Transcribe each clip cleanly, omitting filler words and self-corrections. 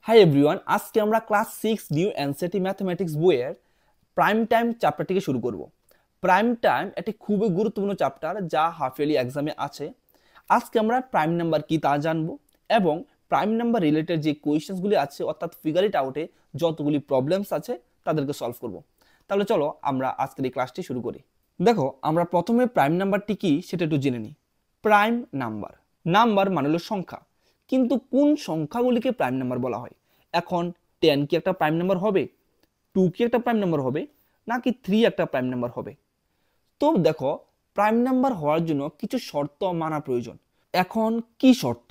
Hi everyone, আজকে আমরা class 6 new NCERT mathematics বইয়ের প্রাইম টাইম চ্যাপ্টারটিকে শুরু করব। প্রাইম টাইম একটি খুবই গুরুত্বপূর্ণ চ্যাপ্টার যা হাফ ইয়ারলি এক্সামে আছে। আজকে আমরা প্রাইম নাম্বার কি তা জানবো এবং প্রাইম নাম্বার রিলেটেড যে কোয়েশ্চেন্সগুলি আছে অর্থাৎ ফিগার ইট আউটে যতগুলি প্রবলেমস আছে তাদেরকে সলভ করব। তাহলে চলো আমরা আজকের এই ক্লাসটি শুরু করি। দেখো, আমরা প্রথমে প্রাইম নাম্বারটি কি সেটা একটু জেনে নিই। প্রাইম নাম্বার, নাম্বার মানে হলো সংখ্যা, কিন্তু কোন সংখ্যাগুলিকে প্রাইম নাম্বার বলা হয়? এখন 10 কি একটা প্রাইম নাম্বার হবে, 2 কি একটা প্রাইম নাম্বার হবে, নাকি 3 একটা প্রাইম নাম্বার হবে? তো দেখো, প্রাইম নাম্বার হওয়ার জন্য কিছু শর্ত মানা প্রয়োজন। এখন কি শর্ত?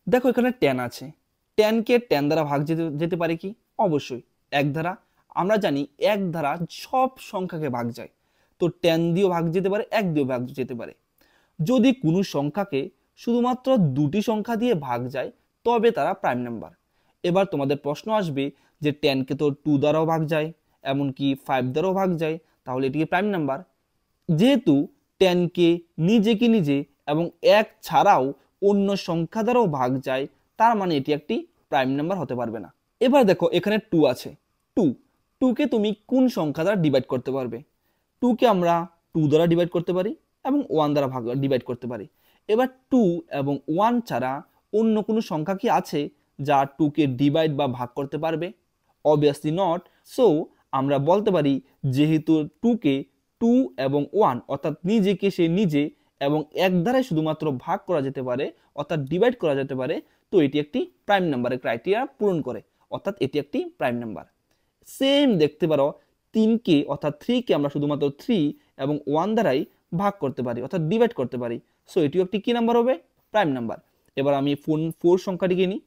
দেখো, এখানে 10 আছে, 10 কে 10 দ্বারা ভাগ যেতে পারে কি? অবশ্যই এক দ্বারা। আমরা জানি এক দ্বারা সব সংখ্যাকে ভাগ যায়, তো 10 দিয়েও ভাগ যেতে পারে, 1 দিয়েও ভাগ যেতে পারে। যদি কোনো সংখ্যাকে শুধুমাত্র দুটি সংখ্যা দিয়ে ভাগ যায় তবে তারা প্রাইম নাম্বার। এবার তোমাদের প্রশ্ন আসবে যে 10 কে তো 2 দ্বারাও ভাগ যায়, এমনকি 5 দ্বারাও ভাগ যায়, তাহলে এটি প্রাইম নাম্বার। যেহেতু 10 কে নিজে এবং 1 ছাড়াও অন্য সংখ্যা দ্বারাও ভাগ যায়, তার মানে এটি একটি প্রাইম নাম্বার হতে পারবে না। এবার দেখো, এখানে 2 আছে, 2 কে তুমি কোন সংখ্যা দ্বারা ডিভাইড করতে পারবে? 2 কে আমরা 2 দ্বারা ডিভাইড করতে পারি এবং 1 দ্বারা ডিভাইড করতে পারি। এবার 2 এবং 1 ছাড়া অন্য কোনো সংখ্যা কি আছে যা 2 কে ডিভাইড বা ভাগ করতে পারবে? Obviously not. সো আমরা বলতে পারি যেহেতু 2 কে 2 এবং 1 অর্থাৎ নিজেকে সে নিজে এবং এক দ্বারাই শুধুমাত্র ভাগ করা যেতে পারে অর্থাৎ ডিভাইড করা যেতে পারে, তো এটি একটি প্রাইম নাম্বারের ক্রাইটেরিয়া পূরণ করে, অর্থাৎ এটি একটি প্রাইম নাম্বার। সেম দেখতে পারো 3 কে অর্থাৎ 3 কে আমরা শুধুমাত্র 3 এবং 1 দ্বারাই ভাগ করতে পারি অর্থাৎ ডিভাইড করতে পারি, সো এটিও একটি কি নাম্বার হবে? Prime number. এবার আমি 4 সংখ্যাটিকে নিই।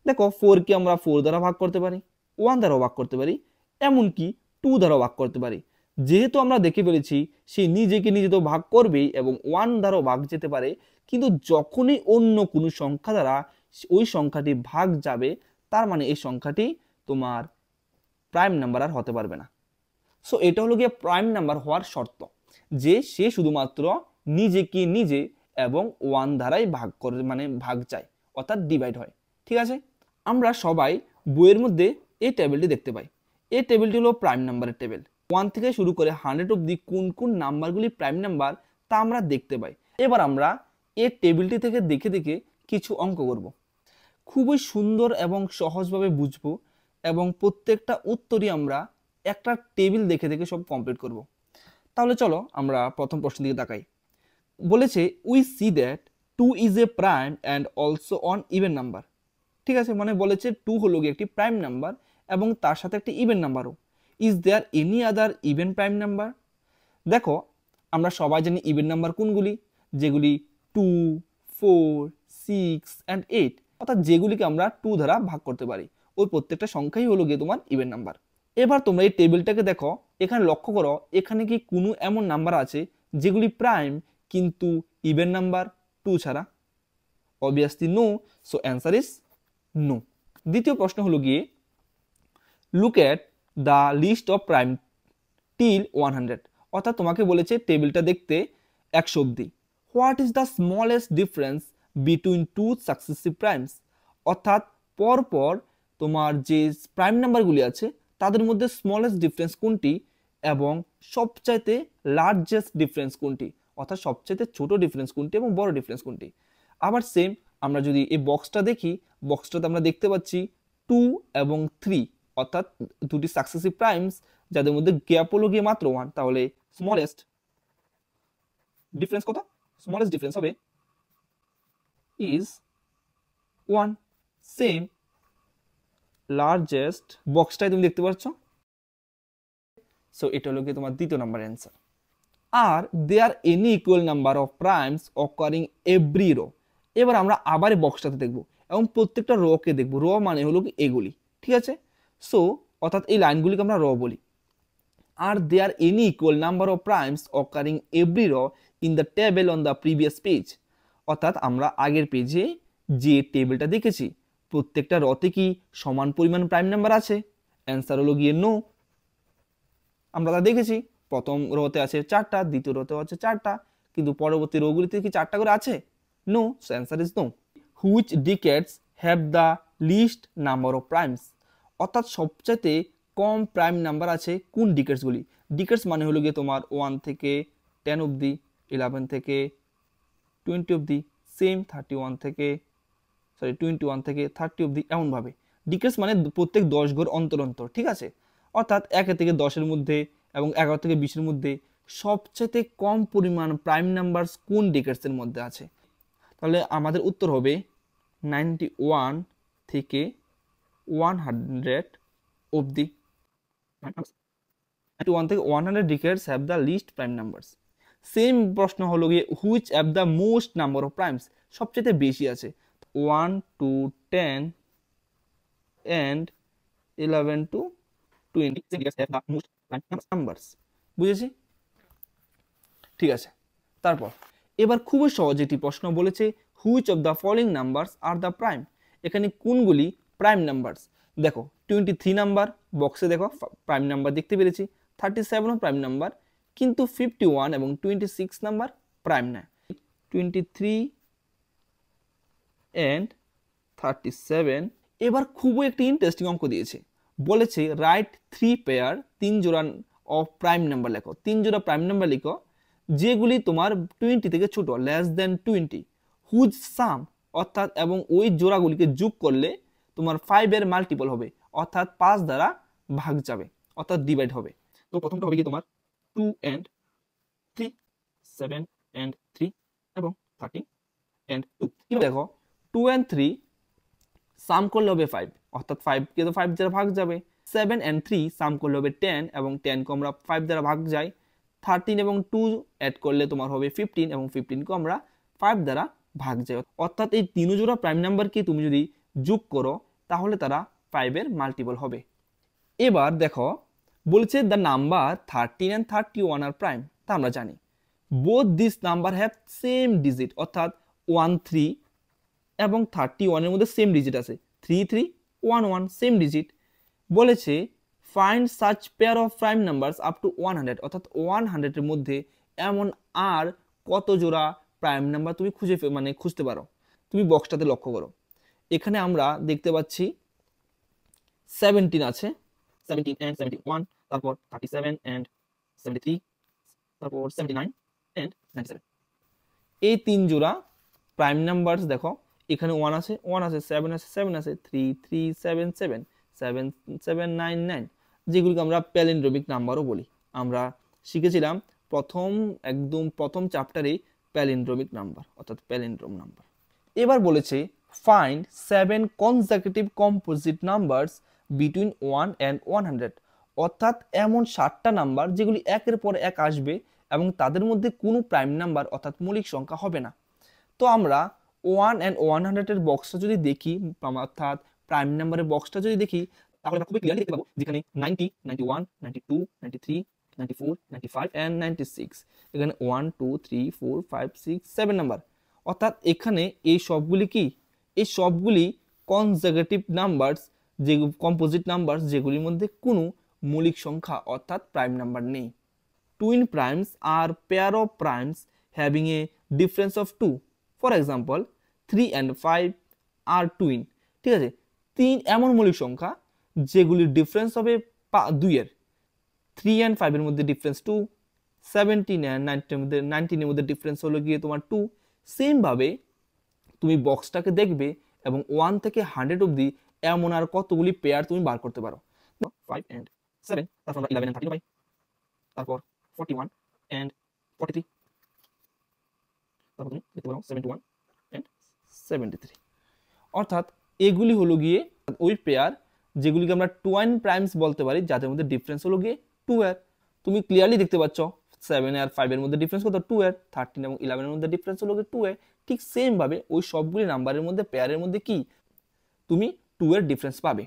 দেখো, 4 কে আমরা 4 দ্বারা ভাগ করতে পারি, 1 দ্বারাও ভাগ করতে পারি, এমনকি 2 দ্বারাও ভাগ করতে পারি। যেহেতু আমরা দেখে ফেলেছি সে নিজেকে নিজে তো ভাগ করবেই এবং 1 দ্বারাও ভাগ যেতে পারে, কিন্তু যখনই অন্য কোনো সংখ্যা দ্বারা ওই সংখ্যাটি ভাগ যাবে তার মানে এই সংখ্যাটি তোমার প্রাইম নাম্বার আর হতে পারবে না। সো এটা হলো গিয়ে প্রাইম নাম্বার হওয়ার শর্ত, যে সে শুধুমাত্র নিজেকে নিজে এবং 1 দ্বারাই ভাগ করে, মানে ভাগ যায় অর্থাৎ ডিভাইড হয়। ঠিক আছে, আমরা সবাই বইয়ের মধ্যে এই টেবিলটি দেখতে পাই। এই টেবিলটি হলো প্রাইম নাম্বারের টেবিল। 1 থেকে শুরু করে 100 অবধি কোন কোন নাম্বারগুলি প্রাইম নাম্বার তা আমরা দেখতে পাই। এবার আমরা এই টেবিলটি থেকে দেখে দেখে কিছু অঙ্ক করব। খুবই সুন্দর এবং সহজভাবে বুঝবো এবং প্রত্যেকটা উত্তরই আমরা একটা টেবিল দেখে দেখে সব কমপ্লিট করব। তাহলে চলো আমরা প্রথম প্রশ্ন দিকে তাকাই। বলেছে we see that 2 is a prime and also on even number. ঠিক আছে, মানে বলেছে 2 হলো গিয়ে একটি প্রাইম নাম্বার এবং তার সাথে একটি ইভেন নাম্বারও। Is there any other even prime number? দেখো, আমরা সবাই জানি ইভেন নাম্বার কোনগুলি, যেগুলি 2, 4, 6 অ্যান্ড 8, অর্থাৎ যেগুলিকে আমরা 2 দ্বারা ভাগ করতে পারি। ওই প্রত্যেকটা সংখ্যাই হলো গিয়ে তোমার ইভেন নাম্বার। এবার তোমরা এই টেবিলটাকে দেখো, এখানে লক্ষ্য করো এখানে কি কোনো এমন নাম্বার আছে যেগুলি প্রাইম কিন্তু ইভেন নাম্বার 2 ছাড়া? Obviously no, so answer is no. দ্বিতীয় প্রশ্ন হলো গিয়ে look at the list of prime till 100, অর্থাৎ তোমাকে বলেছে টেবিলটা দেখতে 100 অবধি। What is the smallest difference between 2 successive primes? অর্থাৎ পরপর তোমার যে প্রাইম নাম্বারগুলি আছে তাদের মধ্যে স্মলেস্ট ডিফারেন্স কোনটি এবং সবচাইতে লার্জেস্ট ডিফারেন্স কোনটি, অর্থাৎ সবচাইতে ছোট ডিফারেন্স কোনটি এবং বড় ডিফারেন্স কোনটি। আবার সেম আমরা যদি এই বক্সটা দেখি, বক্সটাতে আমরা দেখতে পাচ্ছি 2 এবং 3, অর্থাৎ দুটি সাকসেসিভ প্রাইমস যাদের মধ্যে গ্যাপ হলো গিয়ে মাত্র 1, তাহলে স্মলেস্ট ডিফারেন্স কত? স্মলেস্ট ডিফারেন্স হবে ইজ 1। সেম লার্জেস্ট বক্সটাই তুমি দেখতে পাচ্ছ, সো এটা হলো গিয়ে তোমার দ্বিতীয় number answer. Are there any equal number of primes occurring every row. এবার আমরা আবার এই বক্সটাতে দেখবো এবং প্রত্যেকটা রোকে দেখবো। রো মানে হলো কি এগুলি, ঠিক আছে? সো অর্থাৎ এই লাইনগুলিকে আমরা রো বলি। আর there any equal number of primes occurring every row in the table on the previous page, অর্থাৎ আমরা আগের পেজে যে টেবিলটা দেখেছি প্রত্যেকটা রতে কি সমান পরিমাণ প্রাইম নাম্বার আছে? অ্যান্সার হলো গিয়ে নো। আমরা তা দেখেছি, প্রথম রোতে আছে 4টা, দ্বিতীয় রোতে আছে 4টা, কিন্তু পরবর্তী রোগুলিতে কি 4টা করে আছে? No, so answer is no. Which decades have the least number of primes, অর্থাৎ সবচাইতে কম প্রাইম নাম্বার আছে কোন ডিকেটসগুলি। ডিকেটস মানে হলো গিয়ে তোমার 1 থেকে 10 অবধি, 11 থেকে 20 অবধি, সেম 21 থেকে 30 অবধি, এমনভাবে। ডিকেটস মানে প্রত্যেক 10 ঘর অন্তর অন্তর, ঠিক আছে। অর্থাৎ 1 থেকে 10-এর মধ্যে এবং 11 থেকে 20-এর মধ্যে সবচেয়ে কম পরিমাণ প্রাইম নাম্বার কোন ডিকেটসের মধ্যে আছে। তাহলে আমাদের উত্তর হবে 91 থেকে 100 অবধি। 91 থেকে 100 decades have the least prime numbers. Same প্রশ্ন হলো গিয়ে which have the most number of primes, সবচেয়ে বেশি আছে। 1 to 10 and 11 to 20 have the most prime numbers। বুঝেছি? ঠিক আছে। তারপর এবার খুবই সহজ একটি প্রশ্ন বলেছে which of the following numbers are the prime. এখানে কোনগুলি প্রাইম নাম্বারস। দেখো 23 নাম্বার বক্সে দেখো প্রাইম নাম্বার দেখতে পেরেছি, 37ও প্রাইম নাম্বার, কিন্তু 51 এবং 26 নাম্বার প্রাইম না। 23 and 37। এবার খুবই একটি ইন্টারেস্টিং অঙ্ক দিয়েছে, বলেছে রাইট 3 পেয়ার, 3 জোড়া অফ প্রাইম নাম্বার লেখো, 3 জোড়া প্রাইম নাম্বার লিখো যেগুলি তোমার 20 থেকে ছোট, লেস দেন 20, হুজ সাম, অর্থাৎ এবং ওই জোড়াগুলিকে যোগ করলে তোমার 5 এর মাল্টিপল হবে, অর্থাৎ 5 দ্বারা ভাগ যাবে, অর্থাৎ ডিভাইড হবে। তো প্রথমটা হবে কি তোমার 2 and 3, 7 and 3 এবং 13 and 2। এবার দেখো 2 and 3 সাম করলে হবে 5, অর্থাৎ 5 কে তো 5 দ্বারা ভাগ যাবে। 7 and 3 সাম করলে হবে 10 এবং 10 কে আমরা 5 দ্বারা ভাগ যায়। 13 এবং 2 অ্যাড করলে তোমার হবে 15 এবং 15 কে আমরা 5 দ্বারা ভাগ যায়, অর্থাৎ এই তিন জোড়া প্রাইম নাম্বারকে তুমি যদি যোগ করো তাহলে তারা 5 এর মাল্টিপল হবে। এবার দেখো বলছে the number 13 and 31 are prime, তা আমরা জানি। Both this number have same digit, অর্থাৎ 1 3 এবং 31 এর মধ্যে সেম ডিজিট আছে, 3 3 1 1 সেম ডিজিট। বলেছে find such pair of prime numbers up to 100, অর্থাৎ 100 এর মধ্যে এমন আর কত জোড়া প্রাইম নাম্বার তুমি খুঁজতে পারো। তুমি বক্সটাতে লক্ষ্য করো, এখানে আমরা দেখতে পাচ্ছি 17 আছে, 17 and 71, তারপর 37 and 73, তারপর 79 and 97। এই তিন জোড়া প্রাইম নাম্বারস দেখো, এখানে 1 আছে, 1 আছে, 7 আছে, 7 আছে, 3 3 7 7 7 7 9 9, যেগুলোকে আমরা প্যালিন্ড্রোমিক নাম্বারও বলি। আমরা শিখেছিলাম একদম প্রথম চ্যাপ্টারে প্যালিন্ড্রোমিক নাম্বার, অর্থাৎ প্যালিন্ড্রোম নাম্বার। এবার বলেছে find 7 consecutive composite numbers between 1 and 100, অর্থাৎ এমন 7টা নাম্বার যেগুলি একের পর এক আসবে এবং তাদের মধ্যে কোনো প্রাইম নাম্বার অর্থাৎ মৌলিক সংখ্যা হবে না। তো আমরা 1 and 100 এর বক্সটা যদি দেখি, অর্থাৎ প্রাইম নাম্বারের বক্সটা যদি দেখি, তাহলে আমরা খুবই ক্লিয়ারলি দেখতে পাবো যেখানে 90, 91, 92, 93, 94, 95 and 96, এখানে 1 2 3 4 5 6 7 নাম্বার, অর্থাৎ এখানে এই সবগুলি কি, এই সবগুলি কনজারভেটিভ নাম্বারস, যে কম্পোজিট নাম্বারস যেগুলির মধ্যে কোনো মৌলিক সংখ্যা অর্থাৎ প্রাইম নাম্বার নেই। Twin primes are pair of primes having a difference of 2, for example 3 and 5 are twin, ঠিক আছে। 3 এমন মৌলিক সংখ্যা যেগুলির ডিফারেন্স হবে 2 এর, 3 and 5 এর মধ্যে ডিফারেন্স 2, 17 and 19 এর মধ্যে ডিফারেন্স হলো গিয়ে তোমার 2। সেম ভাবে তুমি বক্সটাকে দেখবে এবং 1 থেকে 100 অবধি এমন আর কতগুলি পেয়ার তুমি বার করতে পারো। 5 and 7, তারপর 11 and 13 পাই, তারপর 41 and 43, তারপর তুমি দেখতে পারো 71 and 73। অর্থাৎ এগুলি হলো গিয়ে ওই পেয়ার যেগুলিকে আমরা টুইন প্রাইমস বলতে পারি, যাদের মধ্যে ডিফারেন্স হলো গিয়ে 2 এর। তুমি ক্লিয়ারলি দেখতে পাচ্ছ 7 আর 5 এর মধ্যে ডিফারেন্স কত, 2 এর। 13 এবং 11 এর মধ্যে ডিফারেন্স হলো গিয়ে 2 এর। ঠিক সেম ভাবে ওই সবগুলি নাম্বারের মধ্যে পেয়ারের মধ্যে কি তুমি 2 এর ডিফারেন্স পাবে।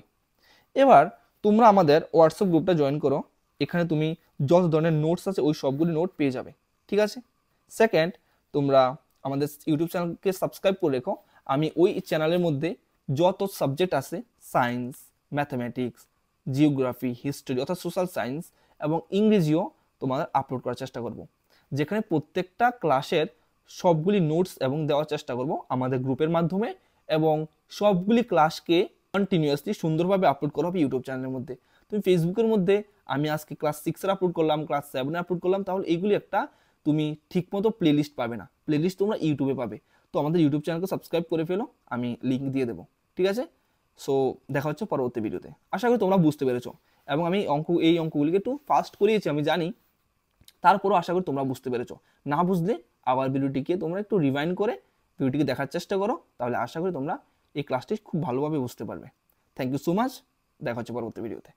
এবার তোমরা আমাদের হোয়াটসঅ্যাপ গ্রুপটা জয়েন করো, এখানে তুমি যত ধরনের নোটস আছে ওই সবগুলি নোট পেয়ে যাবে, ঠিক আছে। সেকেন্ড, তোমরা আমাদের ইউটিউব চ্যানেলকে সাবস্ক্রাইব করে রেখো। আমি ওই চ্যানেলের মধ্যে যত সাবজেক্ট আছে, সায়েন্স, ম্যাথামেটিক্স, জিওগ্রাফি, হিস্ট্রি অর্থাৎ সোশ্যাল সায়েন্স এবং ইংরেজিও তোমাদের আপলোড করার চেষ্টা করব, যেখানে প্রত্যেকটা ক্লাসের সবগুলি নোটস এবং দেওয়ার চেষ্টা করব আমাদের গ্রুপের মাধ্যমে, এবং সবগুলি ক্লাসকে কন্টিনিউয়াসলি সুন্দরভাবে আপলোড করা হবে ইউটিউব চ্যানেলের মধ্যে। তুমি ফেসবুকের মধ্যে আমি আজকে ক্লাস 6 এর আপলোড করলাম, ক্লাস 7 এ আপলোড করলাম, তাহলে এইগুলি একটা তুমি ঠিকমতো প্লেলিস্ট পাবে না। প্লেলিস্ট তোমরা ইউটিউবে পাবে। তো আমাদের ইউটিউব চ্যানেলকে সাবস্ক্রাইব করে ফেলো, আমি লিঙ্ক দিয়ে দেবো, ঠিক আছে? সো দেখা হচ্ছে পরবর্তী ভিডিওতে। আশা করি তোমরা বুঝতে পেরেছো, এবং আমি এই অঙ্কগুলিকে একটু ফাস্ট করিয়েছি আমি জানি, তারপরও আশা করি তোমরা বুঝতে পেরেছো। না বুঝলে আবার ভিডিওটিকে তোমরা একটু রিভাইন্ড করে ভিডিওটিকে দেখার চেষ্টা করো, তাহলে আশা করি তোমরা এই ক্লাসটি খুব ভালোভাবে বুঝতে পারবে। থ্যাংক ইউ সো মাচ, দেখা হচ্ছে পরবর্তী ভিডিওতে।